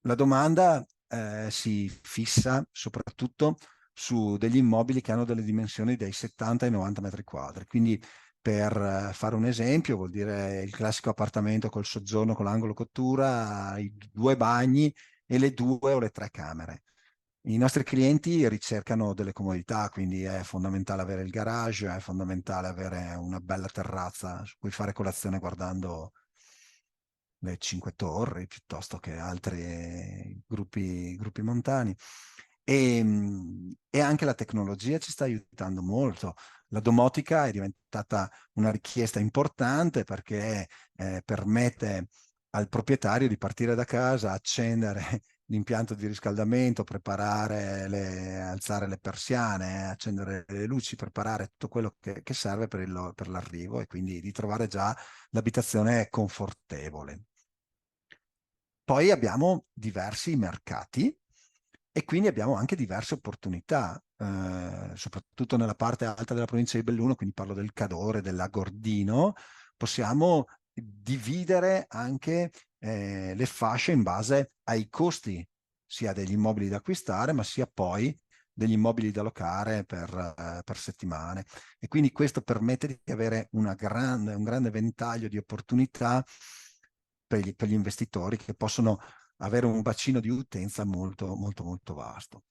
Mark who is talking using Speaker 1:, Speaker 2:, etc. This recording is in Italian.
Speaker 1: La domanda si fissa soprattutto su degli immobili che hanno delle dimensioni dai 70 ai 90 metri quadri. Quindi, per fare un esempio, vuol dire il classico appartamento col soggiorno, con l'angolo cottura, i due bagni e le due o le tre camere. I nostri clienti ricercano delle comodità, quindi è fondamentale avere il garage, è fondamentale avere una bella terrazza su cui fare colazione guardando le Cinque Torri piuttosto che altri gruppi montani. E anche la tecnologia ci sta aiutando molto. La domotica è diventata una richiesta importante perché permette al proprietario di partire da casa, accendere l'impianto di riscaldamento, alzare le persiane, accendere le luci, preparare tutto quello che serve per l'arrivo e quindi di trovare già l'abitazione confortevole. Poi abbiamo diversi mercati e quindi abbiamo anche diverse opportunità, soprattutto nella parte alta della provincia di Belluno, quindi parlo del Cadore, dell'Agordino, possiamo dividere anche le fasce in base ai costi sia degli immobili da acquistare, ma sia poi degli immobili da locare per settimane. E quindi questo permette di avere un grande ventaglio di opportunità per gli investitori che possono avere un bacino di utenza molto, molto, molto vasto.